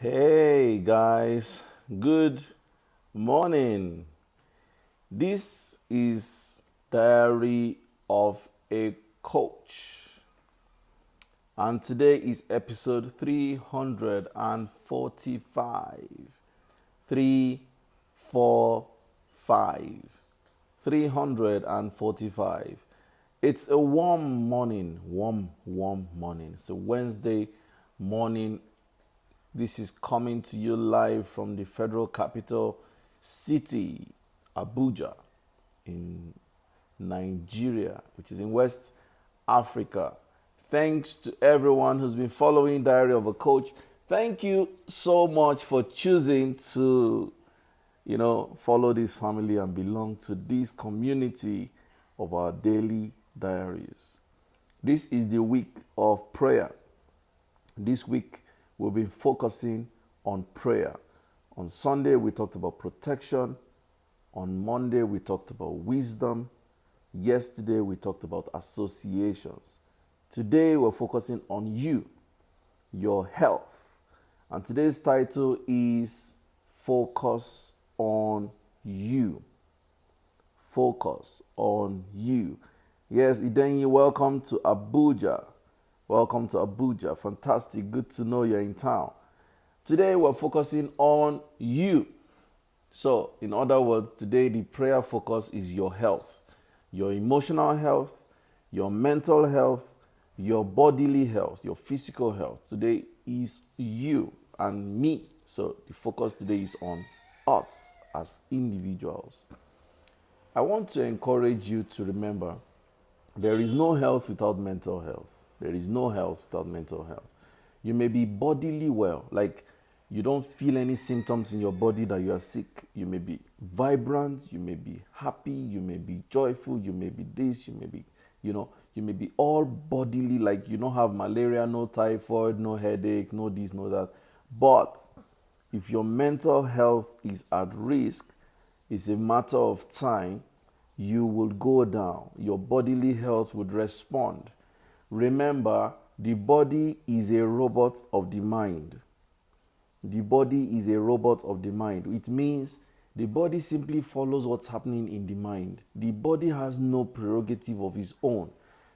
Hey guys, good morning. This is Diary of a Coach, and today is episode 345. 345. 345. It's a warm morning, warm morning. It's a Wednesday morning. This is coming to you live from the federal capital city, Abuja, in Nigeria, which is in West Africa. Thanks to everyone who's been following Diary of a Coach. Thank you so much for choosing to, follow this family and belong to this community of our daily diaries. This is the week of prayer. This week, we'll be focusing on prayer. On Sunday, we talked about protection. On Monday, we talked about wisdom. Yesterday, we talked about associations. Today, we're focusing on you, your health. And today's title is Focus on You. Focus on You. Yes, Idenyi, welcome to Abuja. Welcome to Abuja. Fantastic. Good to know you're in town. Today we're focusing on you. So, in other words, today the prayer focus is your health, your emotional health, your mental health, your bodily health, your physical health. Today is you and me. So, the focus today is on us as individuals. I want to encourage you to remember there is no health without mental health. There is no health without mental health. You may be bodily well, like you don't feel any symptoms in your body that you are sick. You may be vibrant, you may be happy, you may be joyful, you may be this, you may be, you may be all bodily, like you don't have malaria, no typhoid, no headache, no this, no that. But if your mental health is at risk, it's a matter of time, you will go down. Your bodily health would respond. Remember, the body is a robot of the mind. The body is a robot of the mind. It means the body simply follows what's happening in the mind. The body has no prerogative of its own.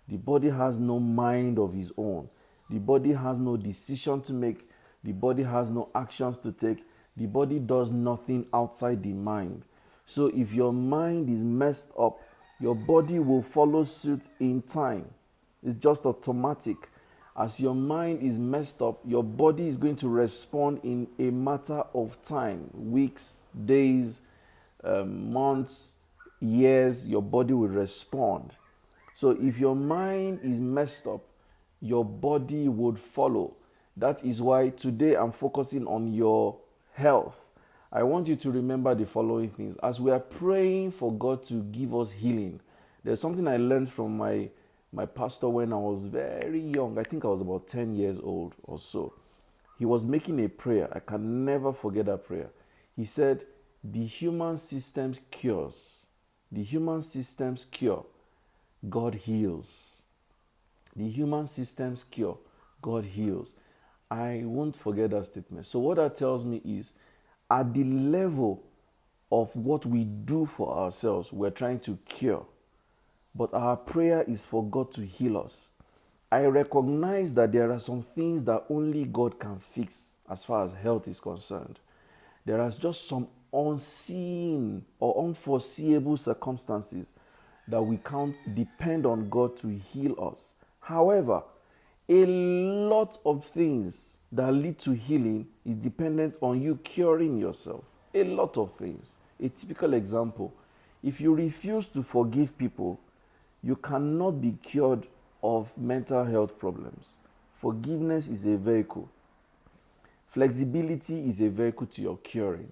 The body has no mind of its own. The body has no decision to make. The body has no actions to take. The body does nothing outside the mind. So if your mind is messed up, your body will follow suit in time. It's just automatic. As your mind is messed up, your body is going to respond in a matter of time. Weeks, days, months, years, your body will respond. So if your mind is messed up, your body would follow. That is why today I'm focusing on your health. I want you to remember the following things. As we are praying for God to give us healing, there's something I learned from my pastor when I was very young. I think I was about 10 years old or so. He was making a prayer. I can never forget that prayer. He said, the human system's cures. The human system's cure. God heals. The human system's cure. God heals. I won't forget that statement. So what that tells me is, at the level of what we do for ourselves, we're trying to cure. But our prayer is for God to heal us. I recognize that there are some things that only God can fix as far as health is concerned. There are just some unseen or unforeseeable circumstances that we can't depend on God to heal us. However, a lot of things that lead to healing is dependent on you curing yourself. A lot of things. A typical example, if you refuse to forgive people, you cannot be cured of mental health problems. Forgiveness is a vehicle. Flexibility is a vehicle to your curing.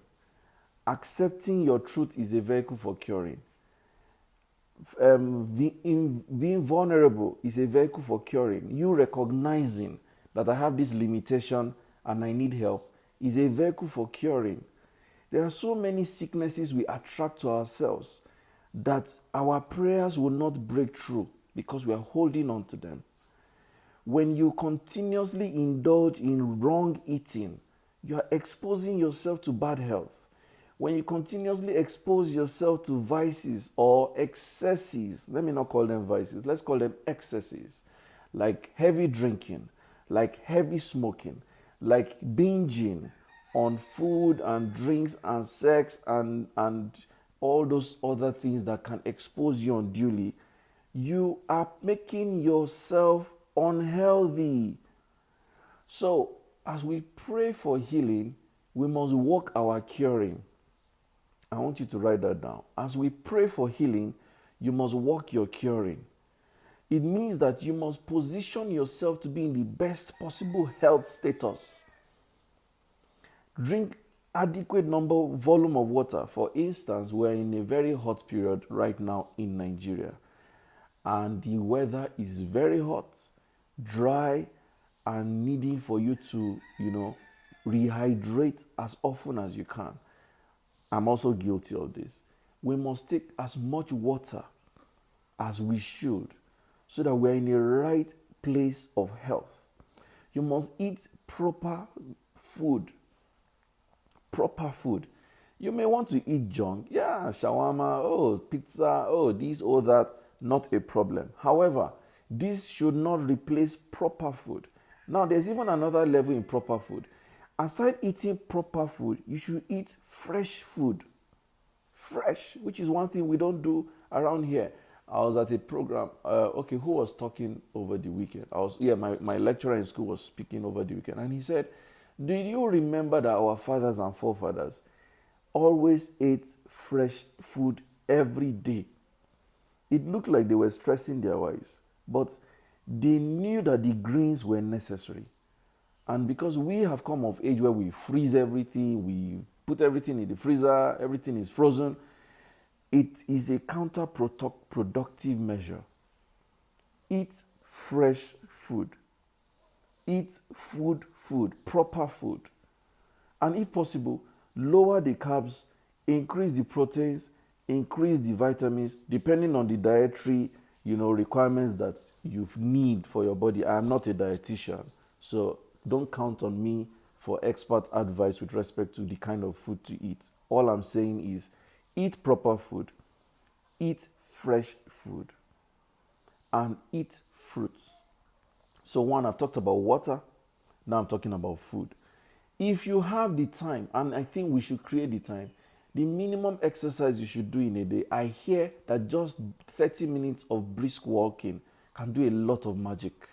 Accepting your truth is a vehicle for curing. Being vulnerable is a vehicle for curing. You recognizing that I have this limitation and I need help is a vehicle for curing. There are so many sicknesses we attract to ourselves that our prayers will not break through because we are holding on to them. When you continuously indulge in wrong eating, you are exposing yourself to bad health. When you continuously expose yourself to vices or excesses, let me not call them vices, let's call them excesses, like heavy drinking, like heavy smoking, like binging on food and drinks and sex and all those other things that can expose you unduly, you are making yourself unhealthy. So, as we pray for healing, we must walk our curing. I want you to write that down. As we pray for healing, you must walk your curing. It means that you must position yourself to be in the best possible health status. Drink adequate volume of water. For instance, we're in a very hot period right now in Nigeria, and the weather is very hot, dry, and needing for you to, rehydrate as often as you can. I'm also guilty of this. We must take as much water as we should so that we're in the right place of health. You must eat proper food. Proper food. You may want to eat junk. Yeah, shawarma, pizza, this or that, not a problem. However, this should not replace proper food. Now, there's even another level in proper food. Aside eating proper food, you should eat fresh food. Fresh, which is one thing we don't do around here. I was at a program. Who was talking over the weekend? My lecturer in school was speaking over the weekend, and he said, "Did you remember that our fathers and forefathers always ate fresh food every day?" It looked like they were stressing their wives, but they knew that the greens were necessary. And because we have come of age where we freeze everything, we put everything in the freezer, everything is frozen, it is a counterproductive measure. Eat fresh food. Eat food, proper food. And if possible, lower the carbs, increase the proteins, increase the vitamins, depending on the dietary, requirements that you need for your body. I am not a dietitian, so don't count on me for expert advice with respect to the kind of food to eat. All I'm saying is eat proper food, eat fresh food, and eat fruits. So one, I've talked about water. Now I'm talking about food. If you have the time, and I think we should create the time, the minimum exercise you should do in a day, I hear that just 30 minutes of brisk walking can do a lot of magic.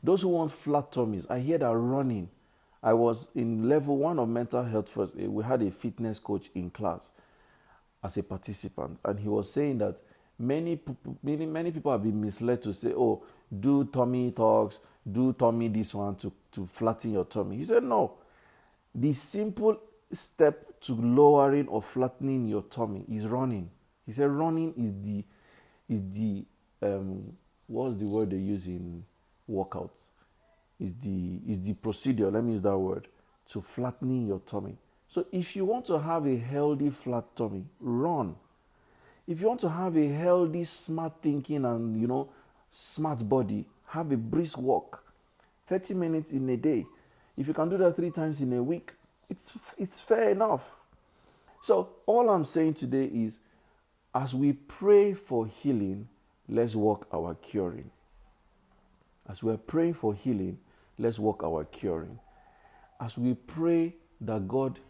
Those who want flat tummies, I hear that running. I was in level 1 of mental health first aid. We had a fitness coach in class as a participant, and he was saying that many people have been misled to say, do tummy talks, do tummy this one to flatten your tummy. He said, no. The simple step to lowering or flattening your tummy is running. He said running is the what's the word they use in workouts? Is the procedure, let me use that word, to flattening your tummy. So if you want to have a healthy flat tummy, run. If you want to have a healthy, smart thinking and smart body, have a brisk walk. 30 minutes in a day. If you can do that 3 times in a week, it's fair enough. So all I'm saying today is, as we pray for healing, let's walk our curing. As we're praying for healing, let's walk our curing. As we pray that God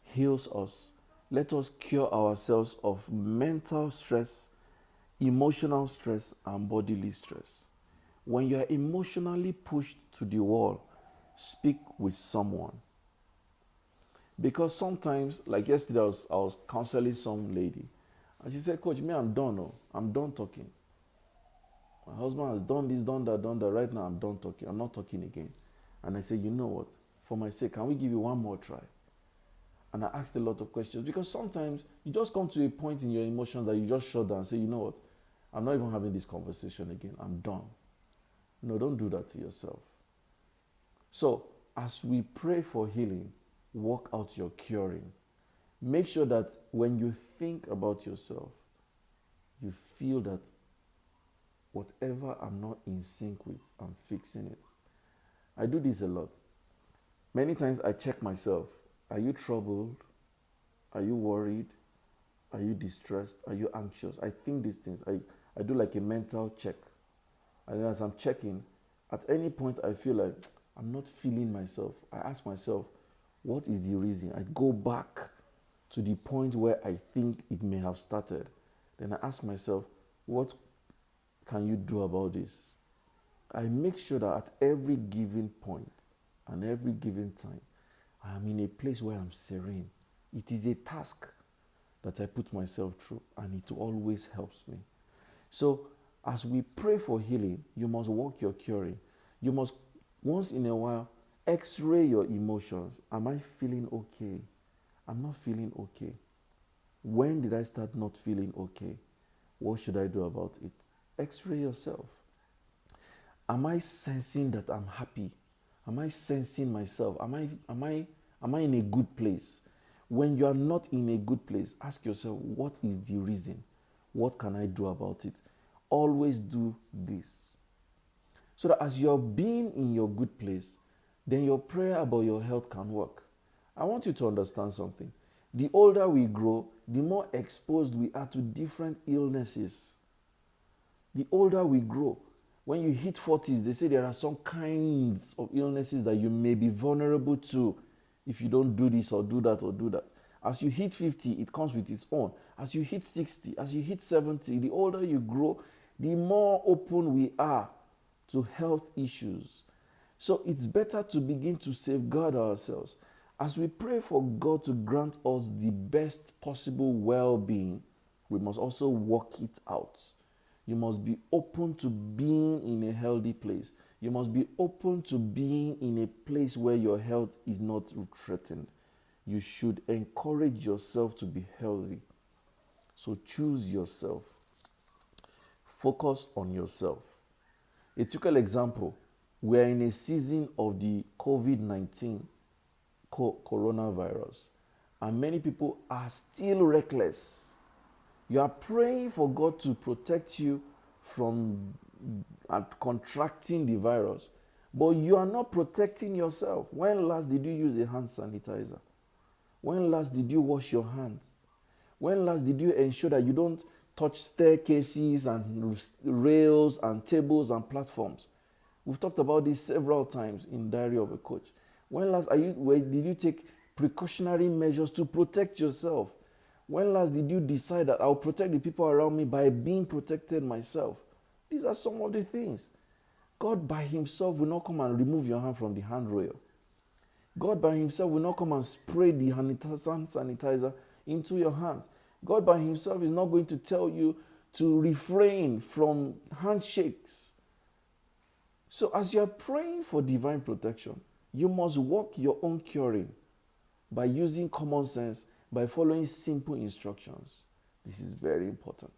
heals us, let us cure ourselves of mental stress, emotional stress, and bodily stress. When you are emotionally pushed to the wall, speak with someone. Because sometimes, like yesterday, I was counseling some lady, and she said, "Coach, I'm done. I'm done talking. My husband has done this, done that. Right now, I'm done talking. I'm not talking again." And I said, "You know what? For my sake, can we give you one more try?" And I asked a lot of questions, because sometimes you just come to a point in your emotions that you just shut down and say, "You know what? I'm not even having this conversation again. I'm done." No, don't do that to yourself. So, as we pray for healing, work out your curing. Make sure that when you think about yourself, you feel that whatever I'm not in sync with, I'm fixing it. I do this a lot. Many times I check myself. Are you troubled? Are you worried? Are you distressed? Are you anxious? I think these things. I do like a mental check. And then as I'm checking, at any point I feel like I'm not feeling myself, I ask myself, what is the reason? I go back to the point where I think it may have started. Then I ask myself, what can you do about this? I make sure that at every given point and every given time, I am in a place where I'm serene. It is a task that I put myself through, and it always helps me. So, as we pray for healing, you must walk your curing. You must, once in a while, x ray your emotions. Am I feeling okay? I'm not feeling okay. When did I start not feeling okay? What should I do about it? X ray yourself. Am I sensing that I'm happy? Am I sensing myself? Am I in a good place? When you are not in a good place, ask yourself, what is the reason? What can I do about it? Always do this. So that as you're being in your good place, then your prayer about your health can work. I want you to understand something. The older we grow, the more exposed we are to different illnesses. The older we grow, when you hit 40s, they say there are some kinds of illnesses that you may be vulnerable to if you don't do this or do that or do that. As you hit 50, it comes with its own. As you hit 60, as you hit 70, the older you grow, the more open we are to health issues. So it's better to begin to safeguard ourselves. As we pray for God to grant us the best possible well-being, we must also work it out. You must be open to being in a healthy place. You must be open to being in a place where your health is not threatened. You should encourage yourself to be healthy. So choose yourself. Focus on yourself. A typical example, we are in a season of the COVID-19 coronavirus, and many people are still reckless. You are praying for God to protect you from contracting the virus, but you are not protecting yourself. When last did you use a hand sanitizer? When last did you wash your hands? When last did you ensure that you don't touch staircases and rails and tables and platforms? We've talked about this several times in Diary of a Coach. When last did you take precautionary measures to protect yourself? When last did you decide that I'll protect the people around me by being protected myself? These are some of the things. God by himself will not come and remove your hand from the handrail. God by himself will not come and spray the hand sanitizer into your hands. God by himself is not going to tell you to refrain from handshakes. So as you are praying for divine protection, you must work your own curing by using common sense, by following simple instructions. This is very important.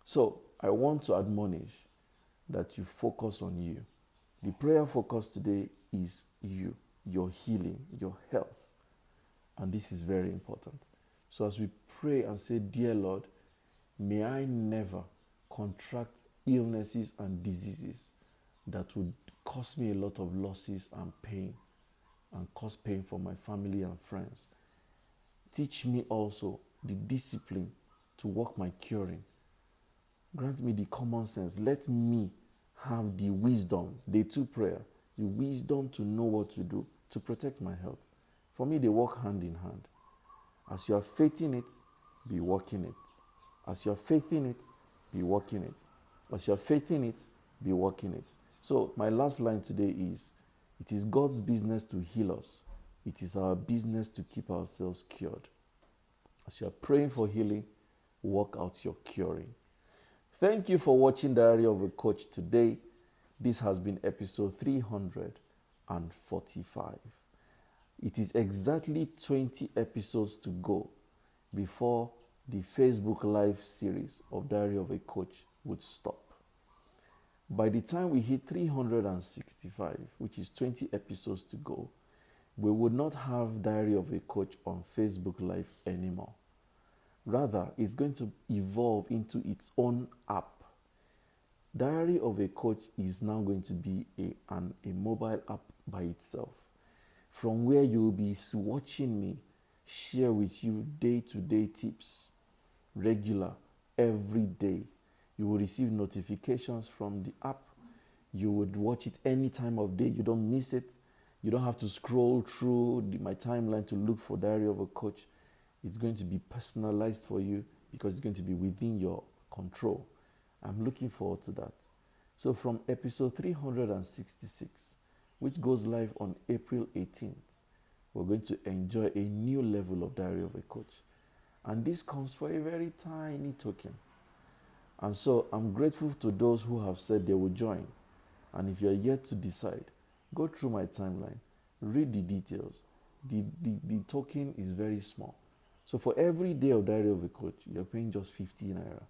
So I want to admonish that you focus on you. The prayer focus today is you, your healing, your health. And this is very important. So as we pray and say, dear Lord, may I never contract illnesses and diseases that would cause me a lot of losses and pain, and cause pain for my family and friends. Teach me also the discipline to work my curing. Grant me the common sense. Let me have the wisdom, day 2 prayer, the wisdom to know what to do to protect my health. For me, they work hand in hand. As you are faith in it, be working it. As you are faith in it, be working it. As you are faith in it, be working it. So my last line today is, it is God's business to heal us. It is our business to keep ourselves cured. As you are praying for healing, work out your curing. Thank you for watching Diary of a Coach today. This has been episode 345. It is exactly 20 episodes to go before the Facebook Live series of Diary of a Coach would stop. By the time we hit 365, which is 20 episodes to go, we would not have Diary of a Coach on Facebook Live anymore. Rather, it's going to evolve into its own app. Diary of a Coach is now going to be a mobile app by itself. from where you'll be watching me share with you day-to-day tips, regular, every day. You will receive notifications from the app. You would watch it any time of day. You don't miss it. You don't have to scroll through my timeline to look for Diary of a Coach. It's going to be personalized for you because it's going to be within your control. I'm looking forward to that. So from episode 366, which goes live on April 18th, we're going to enjoy a new level of Diary of a Coach. And this comes for a very tiny token. And so I'm grateful to those who have said they will join. And if you're yet to decide, go through my timeline, read the details. The token is very small. So for every day of Diary of a Coach, you're paying just 50 naira.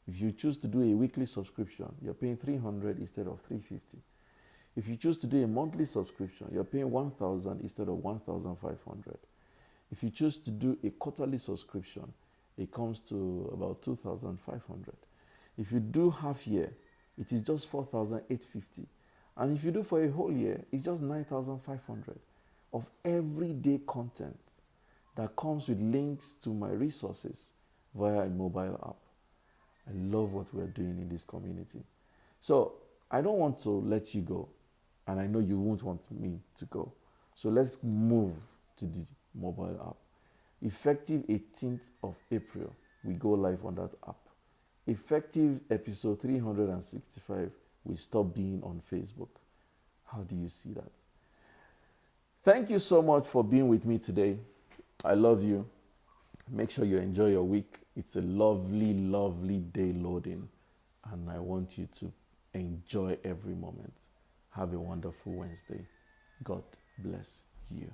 If you choose to do a weekly subscription, you're paying 300 instead of 350. If you choose to do a monthly subscription, you're paying 1,000 instead of 1,500. If you choose to do a quarterly subscription, it comes to about 2,500. If you do half year, it is just 4,850. And if you do for a whole year, it's just 9,500 of everyday content that comes with links to my resources via a mobile app. I love what we're doing in this community. So I don't want to let you go, and I know you won't want me to go. So let's move to the mobile app. Effective 18th of April, we go live on that app. Effective episode 365, we stop being on Facebook. How do you see that? Thank you so much for being with me today. I love you. Make sure you enjoy your week. It's a lovely, lovely day loading, and I want you to enjoy every moment. Have a wonderful Wednesday. God bless you.